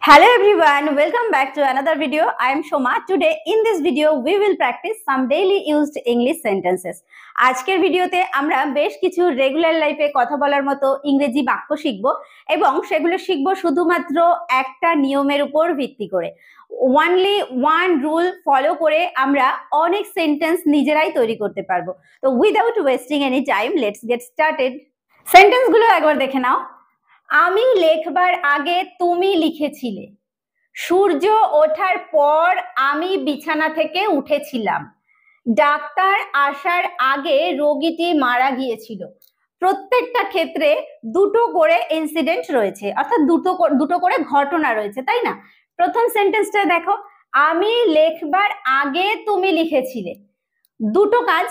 Hello everyone, welcome back to another video. I am Shoma. Today in this video we will practice some daily used English sentences. আজকের ভিডিওতে আমরা বেশ কিছু regular লাইফে কথা বলার মতো ইংরেজি বাক্য শিখব এবং সেগুলো শিখব শুধুমাত্র একটা নিয়মের উপর ভিত্তি করে। Only one rule ফলো করে আমরা অনেক সেন্টেন্স নিজেরাই তৈরি করতে পারবো। তো without wasting any time let's get started. সেন্টেন্সগুলো একবার দেখে নাও। আমি লেখবার আগে তুমি লিখেছিলে। সূর্য ওঠার পর আমি বিছানা থেকে উঠেছিলাম। ডাক্তার আসার আগে রোগীটি মারা গিয়েছিল। প্রত্যেকটা ক্ষেত্রে দুটো করে ইনসিডেন্ট রয়েছে, অর্থাৎ দুটো করে ঘটনা রয়েছে, তাই না? প্রথম সেন্টেন্সটা দেখো, আমি লেখবার আগে তুমি লিখেছিলে। দুটো কাজ,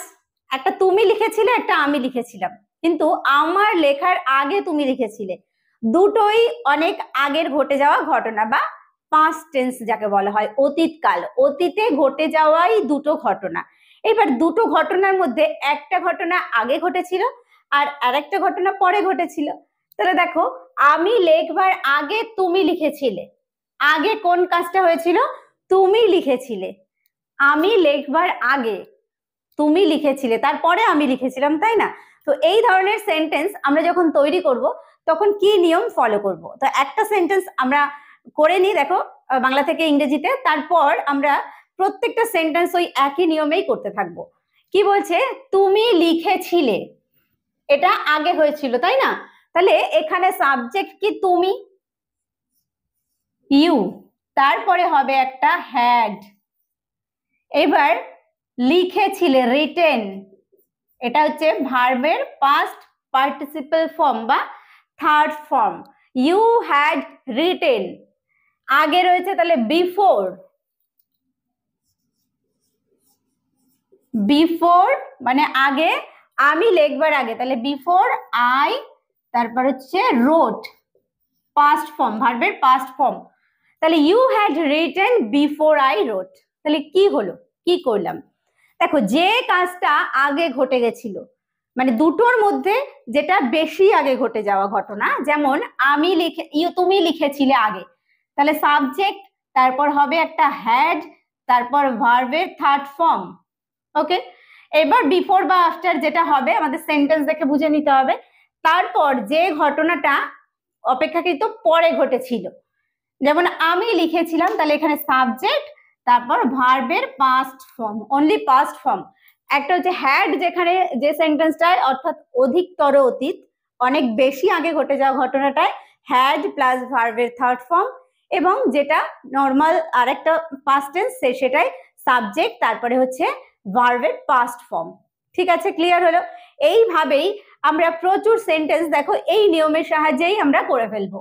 একটা তুমি লিখেছিলে, একটা আমি লিখেছিলাম, কিন্তু আমার লেখার আগে তুমি লিখেছিলে। দুটোই অনেক আগের ঘটে যাওয়া ঘটনা বা পাস্ট টেন্স যাকে বলা হয়, অতীতকাল, অতীতে ঘটে যাওয়াই দুটো ঘটনা। এবার দুটো ঘটনার মধ্যে একটা ঘটনা আগে ঘটেছিল আর আরেকটা ঘটনা পরে ঘটেছিল। তাহলে দেখো, আমি লেখবার আগে তুমি লিখেছিলে। আগে কোন কাজটা হয়েছিল? তুমি লিখেছিলে। আমি লেখবার আগে তুমি লিখেছিলে, তারপরে আমি লিখেছিলাম, তাই না? তো এই ধরনের সেন্টেন্স আমরা যখন তৈরি করব তখন কি নিয়ম ফলো করব? তো একটা সেন্টেন্স আমরা করে নিই, দেখো, বাংলা থেকে ইংরেজিতে, তারপর আমরা প্রত্যেকটা সেন্টেন্স ওই একই নিয়মেই করতে থাকবো। কি বলছে? তুমি লিখেছিলে, এটা আগে হয়েছিল, তাই না? তাহলে এখানে সাবজেক্ট কি? তুমি, ইউ, তারপরে হবে একটা হ্যাড। এবার লিখেছিলে, রিটেন, এটা হচ্ছে ভার্বের পাস্ট পার্টিসিপল ফর্ম বা third form. You had written, আগে রয়েছে, তাহলে বিফোর। বিফোর মানে আগে, আমি লিখবার আগে, তাহলে বিফোর আই, তারপর হচ্ছে রোট, পাস্ট ফর্ম, ভার্বের পাস্ট ফর্ম। তাহলে you had written before I wrote. তাহলে কি হলো, কি করলাম? দেখো, যে কাজটা আগে ঘটে গেছিল, মানে দুটোর মধ্যে যেটা বেশি আগে ঘটে যাওয়া ঘটনা, যেমন আমি তুমি লিখেছিলে আগে, তাহলে সাবজেক্ট, তারপর হবে একটা হ্যাড, তারপর ভার্বের থার্ড ফর্ম। ওকে, এবার বিফোর বা আফটার যেটা হবে আমাদের সেন্টেন্স দেখে বুঝে নিতে হবে। তারপর যে ঘটনাটা অপেক্ষাকৃত পরে ঘটেছিল, যেমন আমি লিখেছিলাম, তাহলে এখানে সাবজেক্ট, তারপর ভার্বের past form, only past form. একটা হচ্ছে হ্যাড, যেখানে যে সেন্টেন্সটায় অর্থাৎ অধিকতর অতীত, অনেক বেশি আগে ঘটে যাওয়া ঘটনাটায় হ্যাড প্লাস ভার্বের থার্ড ফর্ম, এবং যেটা নর্মাল আরেকটা পাস্ট টেন্স সেটাই সাবজেক্ট, তারপরে হচ্ছে ভার্বের পাস্ট ফর্ম। ঠিক আছে, ক্লিয়ার হলো? এইভাবেই আমরা প্রচুর সেন্টেন্স, দেখো, এই নিয়মের সাহায্যেই আমরা করে ফেলবো।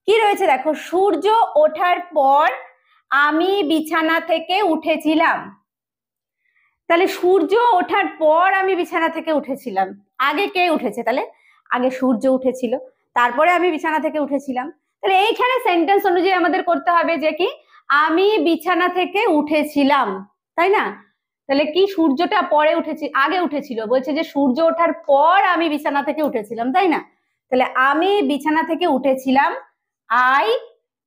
কি রয়েছে দেখো, সূর্য ওঠার পর আমি বিছানা থেকে উঠেছিলাম। তাহলে সূর্য ওঠার পর আমি বিছানা থেকে উঠেছিলাম, আগে কে উঠেছে? তাহলে আগে সূর্য উঠেছিল, তারপরে আমি বিছানা থেকে উঠেছিলাম। তাহলে এইখানে সেন্টেন্স অনুযায়ী আমাদের করতে হবে যে কি, আমি বিছানা থেকে উঠেছিলাম, তাই না? তাহলে কি, সূর্যটা পরে উঠেছি, আগে উঠেছিল, বলছে যে সূর্য ওঠার পর আমি বিছানা থেকে উঠেছিলাম, তাই না? তাহলে আমি বিছানা থেকে উঠেছিলাম, আই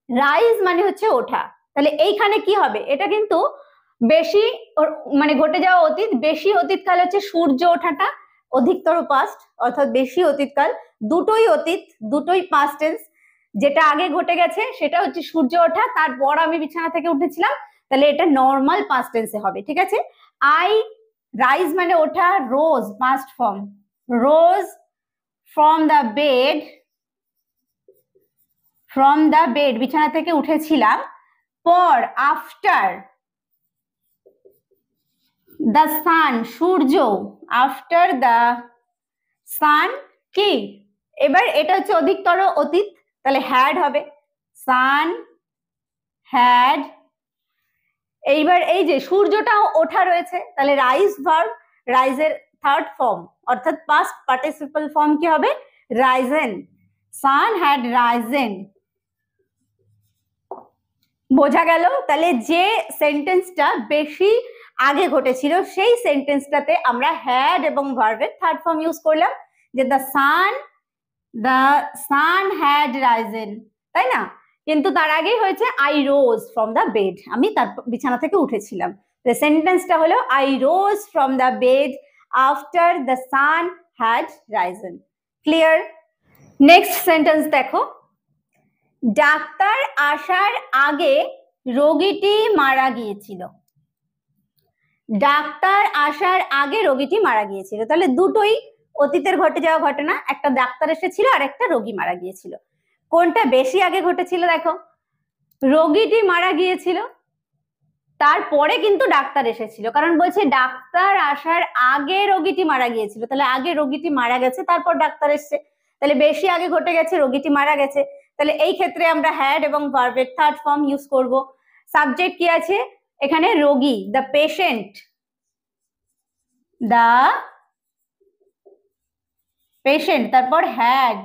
রাইজ মানে হচ্ছে ওঠা। তাহলে এইখানে কি হবে? এটা কিন্তু বেশি মানে ঘটে যাওয়া অতীত, বেশি অতীতকাল হচ্ছে সূর্য ওঠাটা, অধিকতর পাস্ট অর্থাৎ বেশি অতীতকাল। দুটোই অতীত, দুটোই পাস্ট টেন্স। যেটা আগে ঘটে গেছে সেটা হচ্ছে সূর্য ওঠা, তারপর আমি বিছানা থেকে উঠেছিলাম, তাহলে এটা নর্মাল পাস্ট টেন্সে হবে। ঠিক আছে, আই রাইজ মানে ওঠা, rose past form, rose from the bed, from the bed বিছানা থেকে উঠেছিলাম, পর আফটার দ্য সান সূর্য, আফটার দ্য সান কি, এবার এটা হচ্ছে অধিকতর অতীত, তাহলে হ্যাড হবে, সান হ্যাড। এইবার এই যে সূর্যটাও ওঠা রয়েছে, তাহলে রাইজ ভার্ব, রাইজের থার্ড ফর্ম অর্থাৎ পাস্ট পার্টিসিপল ফর্ম কি হবে? Risen, sun had risen. বোঝা গেল? তাহলে যে সেন্টেন্সটা বেশি আগে ঘটেছিল সেই সেন্টেন্সটাতে আমরা হ্যাড এবং ভার্বের থার্ড ফর্ম ইউজ করলাম, যে দ্য সান হ্যাড রাইজেন, তাই না? কিন্তু তার আগেই হয়েছে I rose from the bed, আমি তার বিছানা থেকে উঠেছিলাম। সেন্টেন্সটা হলো I rose from the bed after the San had Ryzen. Clear? Next sentence দেখো, ডাক্তার আসার আগে রোগীটি মারা গিয়েছিল। ডাক্তার আসার আগে রোগীটি মারা গিয়েছিল, তাহলে দুটোই অতীতের ঘটে যাওয়া ঘটনা, একটা ডাক্তার এসেছিল আর একটা রোগী মারা গিয়েছিল। কোনটা বেশি আগে ঘটেছিল দেখো, রোগীটি মারা গিয়েছিল, তারপরে কিন্তু ডাক্তার এসেছিল, কারণ বলছে ডাক্তার আসার আগে রোগীটি মারা গিয়েছিল, তাহলে আগে রোগীটি মারা গেছে তারপর ডাক্তার এসছে, তাহলে বেশি আগে ঘটে গেছে, রোগীটি মারা গেছে। তাহলে এই ক্ষেত্রে আমরা হ্যাড এবং ভার্বের থার্ড ফর্ম ইউজ করব। সাবজেক্ট কি আছে এখানে? রোগী, দ্য পেশেন্ট, দ্য পেশেন্ট, তারপর হ্যাড,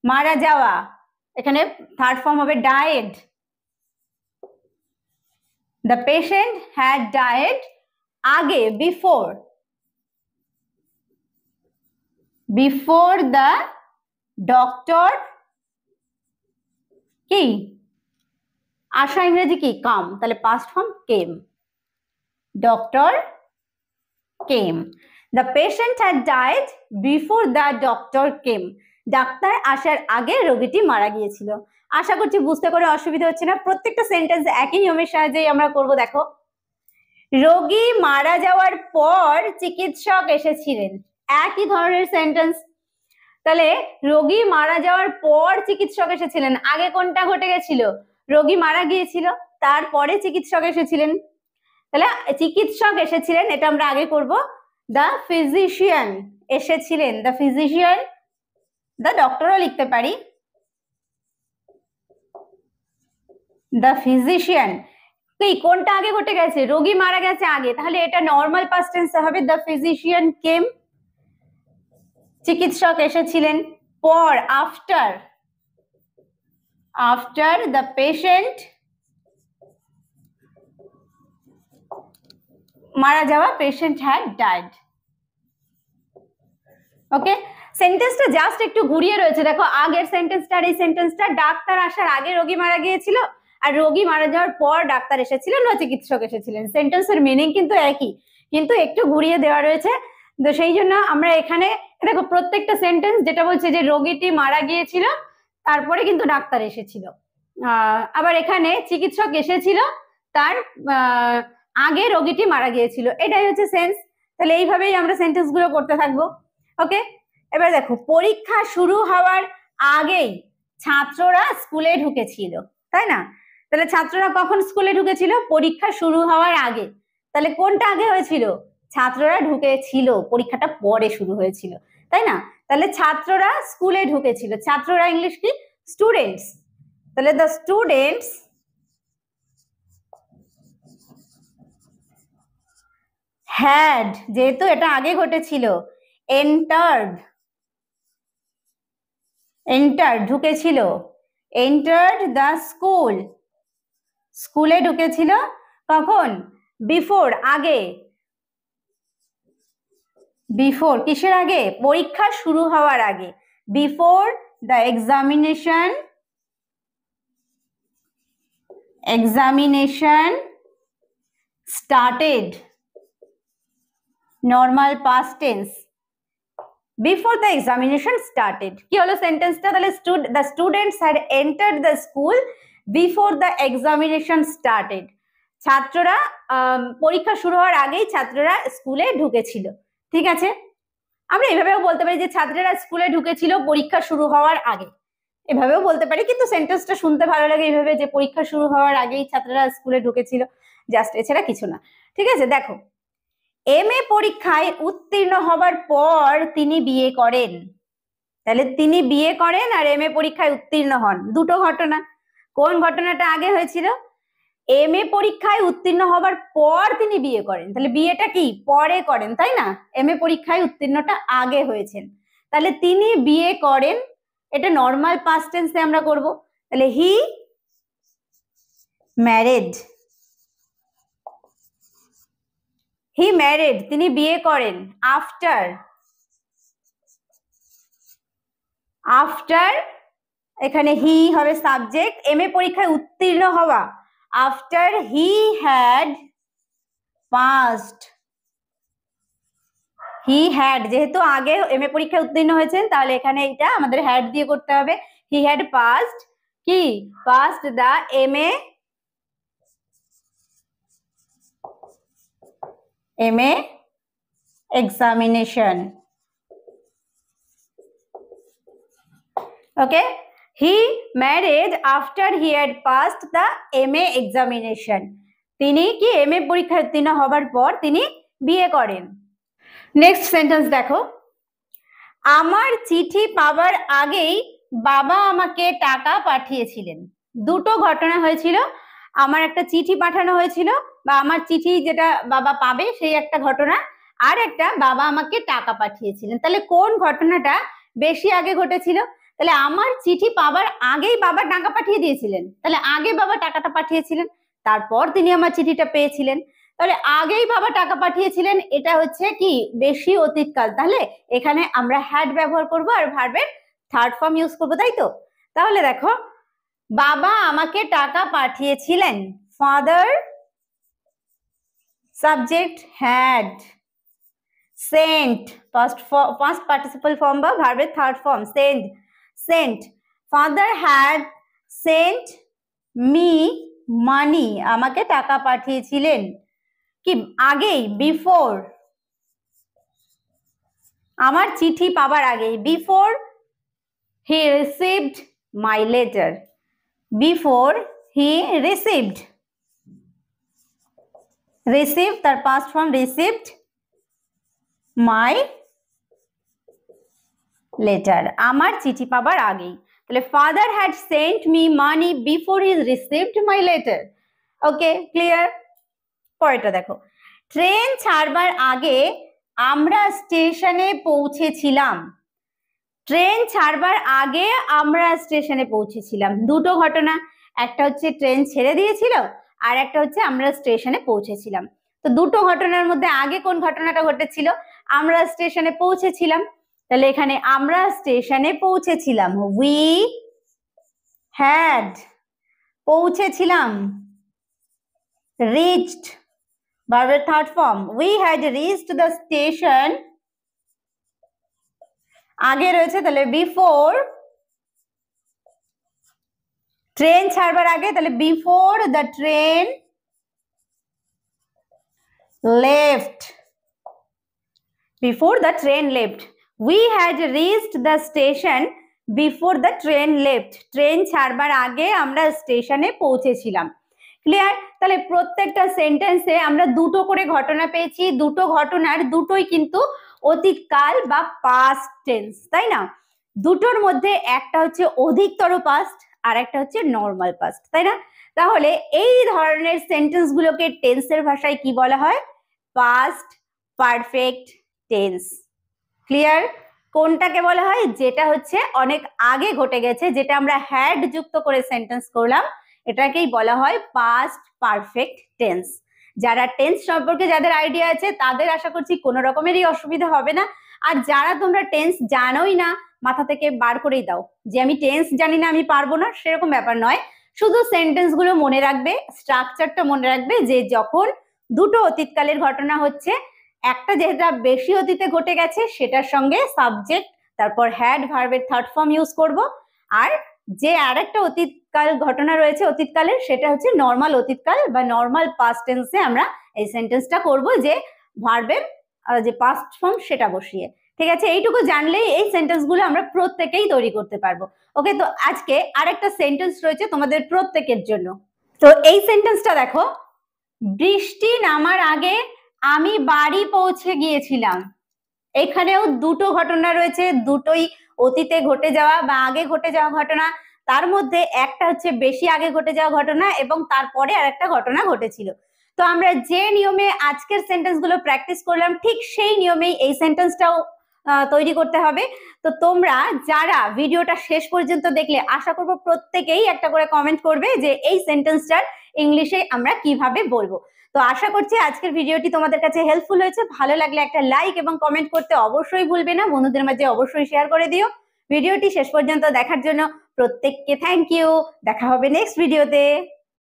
মারা যাওয়া, এখানে থার্ড ফর্ম হবে died. The patient had died আগে, before the doctor কি আসা ইংরেজি কি? কাম, তাহলে past form came, doctor came. The patient had died before the doctor came, doctor আসার আগে রোগীটি মারা গিয়েছিল। আশা করছি বুঝতে করে অসুবিধা হচ্ছে না। প্রত্যেকটা সেন্টেন্স একই নিয়মের সাহায্যেই আমরা করব। দেখো, রোগী মারা যাওয়ার পর চিকিৎসক এসেছিলেন, একই ধরনের সেন্টেন্স। তাহলে রোগী মারা যাওয়ার পর চিকিৎসক এসেছিলেন, আগে কোনটা ঘটে গেছিল? রোগী মারা গিয়েছিল, তারপরে চিকিৎসক এসেছিলেন। তাহলে চিকিৎসক এসেছিলেন এটা আমরা আগে করব। দ্য ফিজিশিয়ান এসেছিলেন, দ্য ফিজিশিয়ান, দ্য ডক্টরও লিখতে পারি, দ্য ফিজিশিয়ান। কোনটা আগে ঘটে গেছে? রোগী মারা গেছে আগে, তাহলে এটা নর্মাল পাস্ট টেন্সে হবে দ্য ফিজিশিয়ান কেম। চিকিৎসক এসেছিলেন, পর, আফটার, আফটার দ্য পেশেন্ট, মারা যাওয়া, পেশেন্ট হ্যাড ডাইড। ওকে, সেন্টেন্সটা জাস্ট একটু ঘুরিয়ে রয়েছে। দেখো, আগের সেন্টেন্সটা আর এই সেন্টেন্সটা, ডাক্তার আসার আগে রোগী মারা গিয়েছিল আর রোগী মারা যাওয়ার পর ডাক্তার এসেছিলেন বা চিকিৎসক এসেছিলেন। সেন্টেন্সের মিনিং কিন্তু একই, কিন্তু একটু ঘুরিয়ে দেওয়া রয়েছে। তো সেই জন্য আমরা এখানে দেখো প্রত্যেকটা সেন্টেন্স যেটা বলছে যে রোগীটি মারা গিয়েছিল তারপরে কিন্তু ডাক্তার এসেছিল, আবার এখানে চিকিৎসক এসেছিল তার আগে রোগীটি মারা গিয়েছিল, এটাই হচ্ছে সেন্স। তাহলে এইভাবেই আমরা সেন্টেন্স গুলো করতে থাকবো। ওকে, এবার দেখো, পরীক্ষা শুরু হওয়ার আগেই ছাত্ররা স্কুলে ঢুকেছিল, তাই না? তাহলে ছাত্ররা কখন স্কুলে ঢুকেছিল? পরীক্ষা শুরু হওয়ার আগে। তাহলে কোনটা আগে হয়েছিল? ছাত্ররা ঢুকেছিল, পরীক্ষাটা পরে শুরু হয়েছিল, তাই না? তাহলে ছাত্ররা স্কুলে ঢুকেছিল, ছাত্ররা ইংলিশ কি? স্টুডেন্টস। তাহলে দ্য স্টুডেন্টস হ্যাড, যেহেতু এটা আগে ঘটেছিল, এন্টার্ড, এন্টার ঢুকেছিল, এন্টার্ড দ্য স্কুল, স্কুলে ঢুকেছিল কখন? বিফোর, আগে, বিফোর কিসের আগে? পরীক্ষা শুরু হওয়ার আগে, before the examination, examination started, normal past tense, before the examination started। কি হলো সেন্টেন্সটা? তাহলে the students had entered the school before the examination started, ছাত্ররা পরীক্ষা শুরু হওয়ার আগেই ছাত্ররা স্কুলে ঢুকেছিল। ঠিক আছে, আমরা এভাবেও বলতে পারি যে ছাত্ররা স্কুলে ঢুকেছিল পরীক্ষা শুরু হওয়ার আগে, এভাবেও বলতে পারি, কিন্তু সেন্টেন্সটা শুনতে ভালো লাগে এইভাবে যে পরীক্ষা শুরু হওয়ার আগেই ছাত্ররা স্কুলে ঢুকেছিল, জাস্ট এছাড়া কিছু না। ঠিক আছে, দেখো, এমএ পরীক্ষায় উত্তীর্ণ হবার পর তিনি বিয়ে করেন। তাহলে তিনি বিয়ে করেন আর এমএ পরীক্ষায় উত্তীর্ণ হন, দুটো ঘটনা। কোন ঘটনাটা আগে হয়েছিল? এমএ পরীক্ষায় উত্তীর্ণ হবার পর তিনি বিয়ে করেন, তাহলে বিয়েটা কি? পরে করেন, তাই না? এমএ পরীক্ষায় উত্তীর্ণটা আগে হয়েছেন, তাহলে তিনি বিয়ে করেন, এটা নর্মাল পাস্ট টেন্সে আমরা করব। তাহলে হি ম্যারেড, হি ম্যারেড, তিনি বিয়ে করেন, আফটার, আফটার এখানে হি হবে সাবজেক্ট, এম এ পরীক্ষায় উত্তীর্ণ হওয়া, after he had passed, he had, যেহেতু আগে এম এ পরীক্ষায় উত্তীর্ণ হয়েছেন তাহলে এখানে এটা আমাদের হ্যাড দিয়ে করতে হবে। হি হ্যাড পাসড কি, passed the M A examination. Okay, he married after he had passed the MA examination. তিনি কি এমএ পরীক্ষায় উত্তীর্ণ হবার পর তিনি বিয়ে করেন। নেক্সট সেন্টেন্স দেখো, আমার চিঠি পাওয়ার আগেই বাবা আমাকে টাকা পাঠিয়েছিলেন। দুটো ঘটনা হয়েছিল, আমার একটা চিঠি পাঠানো হয়েছিল বা আমার চিঠি যেটা বাবা পাবে সেই একটা ঘটনা, আর একটা বাবা আমাকে টাকা পাঠিয়েছিলেন। তাহলে কোন ঘটনাটা বেশি আগে ঘটেছিল? তাহলে আমার চিঠি পাওয়ার আগেই বাবা টাকা পাঠিয়ে দিয়েছিলেন, তাহলে আগে বাবা টাকাটা পাঠিয়েছিলেন, তারপর তিনি আমার চিঠিটা পেয়েছিলেন। তাহলে আগেই বাবা টাকা পাঠিয়েছিলেন, এটা হচ্ছে কি বেশি অতীতকাল। তাহলে এখানে আমরা হ্যাড ব্যবহার করব আর ভার্বের থার্ড ফর্ম ইউজ করবো, তাই তো? তাহলে দেখো, বাবা আমাকে টাকা পাঠিয়েছিলেন, father subject had, sent past participle form বা ভার্বের third form sent, father had sent me money, আমাকে টাকা পাঠিয়েছিলেন কি আগেই, বিফোর, আমার চিঠি পাবার আগেই, before he received my letter, before he received, তার past form received my letter, আমার চিঠি পাবার আগেই। তাহলে father had sent me money before he received my letter. Okay, clear? পরেরটা দেখো, ট্রেন ছাড়বার আগে আমরা স্টেশনে পৌঁছেছিলাম, ট্রেন ছাড়বার আগে আমরা স্টেশনে পৌঁছেছিলাম। দুটো ঘটনা, একটা হচ্ছে ট্রেন ছেড়ে দিয়েছিল আর একটা হচ্ছে আমরা স্টেশনে পৌঁছেছিলাম। তো দুটো ঘটনার মধ্যে আগে কোন ঘটনাটা ঘটেছিল? আমরা স্টেশনে পৌঁছেছিলাম। তাহলে এখানে আমরা স্টেশনে পৌঁছেছিলাম, উই হ্যাড, পৌঁছেছিলাম রিচড, ভার্বের third form, we had reached the station, আগে রয়েছে তাহলে বিফোর, ট্রেন ছাড়বার আগে, তাহলে before the train left, before the train left, we had reached the station before the train left, train ছাড়বার আগে আমরা স্টেশনে পৌঁছেছিলাম। ক্লিয়ার? তাহলে প্রত্যেকটা সেন্টেন্সে আমরা দুটো করে ঘটনা পেয়েছি, দুটো ঘটনার দুটোই কিন্তু অতীতকাল বা পাস্ট টেন্স, তাই না? দুটোর মধ্যে একটা হচ্ছে অধিকতর পাস্ট আর একটা হচ্ছে নর্মাল পাস্ট, তাই না? তাহলে এই ধরনের সেন্টেন্স গুলোকে টেন্সের ভাষায় কি বলা হয়? Past perfect tense. ক্লিয়ার? কোনটাকে বলা হয়? যেটা হচ্ছে অনেক আগে ঘটে গেছে, যেটা আমরা হ্যাড যুক্ত করে সেন্টেন্স করলাম, এটাকেই বলা হয় পাস্ট পারফেক্ট টেন্স। যারা টেন্স সম্পর্কে যাদের আইডিয়া আছে তাদের আশা করছি কোনো রকমেরই অসুবিধা হবে না। আর যারা তোমরা টেন্স জানোই না, মাথা থেকে বার করেই দাও যে আমি টেন্স জানি না, আমি পারবো না, সেরকম ব্যাপার নয়। শুধু সেন্টেন্স গুলো মনে রাখবে, স্ট্রাকচারটা মনে রাখবে, যে যখন দুটো অতীতকালের ঘটনা হচ্ছে, একটা যেটা বেশি অতীতে ঘটে গেছে সেটার সঙ্গে সাবজেক্ট, তারপর হ্যাড ভার্বের থার্ড ফর্ম ইউজ করব, আর যে আরেকটা অতীতকাল ঘটনা রয়েছে অতীতকালের, সেটা হচ্ছে নর্মাল অতীতকাল বা নর্মাল পাস্ট টেন্সে আমরা এই সেন্টেন্সটা করব, যে ভার্বের যে পাস্ট ফর্ম সেটা বসিয়ে। ঠিক আছে? এইটুকু জানলেই এই সেন্টেন্সগুলো আমরা প্রত্যেকেই তৈরি করতে পারবো। ওকে, তো আজকে আরেকটা সেন্টেন্স রয়েছে তোমাদের প্রত্যেকের জন্য। তো এই সেন্টেন্সটা দেখো, বৃষ্টি নামার আগে আমি বাড়ি পৌঁছে গিয়েছিলাম। এখানেও দুটো ঘটনা রয়েছে, দুটোই অতীতে ঘটে যাওয়া বা আগে ঘটে যাওয়া ঘটনা। তার মধ্যে একটা হচ্ছে বেশি আগে ঘটে যাওয়া ঘটনা এবং তারপরে আরেকটা ঘটনা ঘটেছিল। তো আমরা যে নিয়মে আজকের সেন্টেন্স গুলো প্র্যাকটিস করলাম, ঠিক সেই নিয়মেই এই সেন্টেন্সটাও তৈরি করতে হবে। তো তোমরা যারা ভিডিওটা শেষ পর্যন্ত দেখলে, আশা করব প্রত্যেকেই একটা করে কমেন্ট করবে যে এই সেন্টেন্সটার ইংলিশে আমরা কিভাবে বলবো। তো আশা করছি আজকের ভিডিওটি তোমাদের কাছে হেল্পফুল হয়েছে। ভালো লাগলে একটা লাইক এবং কমেন্ট করতে অবশ্যই ভুলবে না, বন্ধুদের মাঝে অবশ্যই শেয়ার করে দিও। ভিডিওটি শেষ পর্যন্ত দেখার জন্য প্রত্যেককে থ্যাংক ইউ, দেখা হবে নেক্সট ভিডিওতে।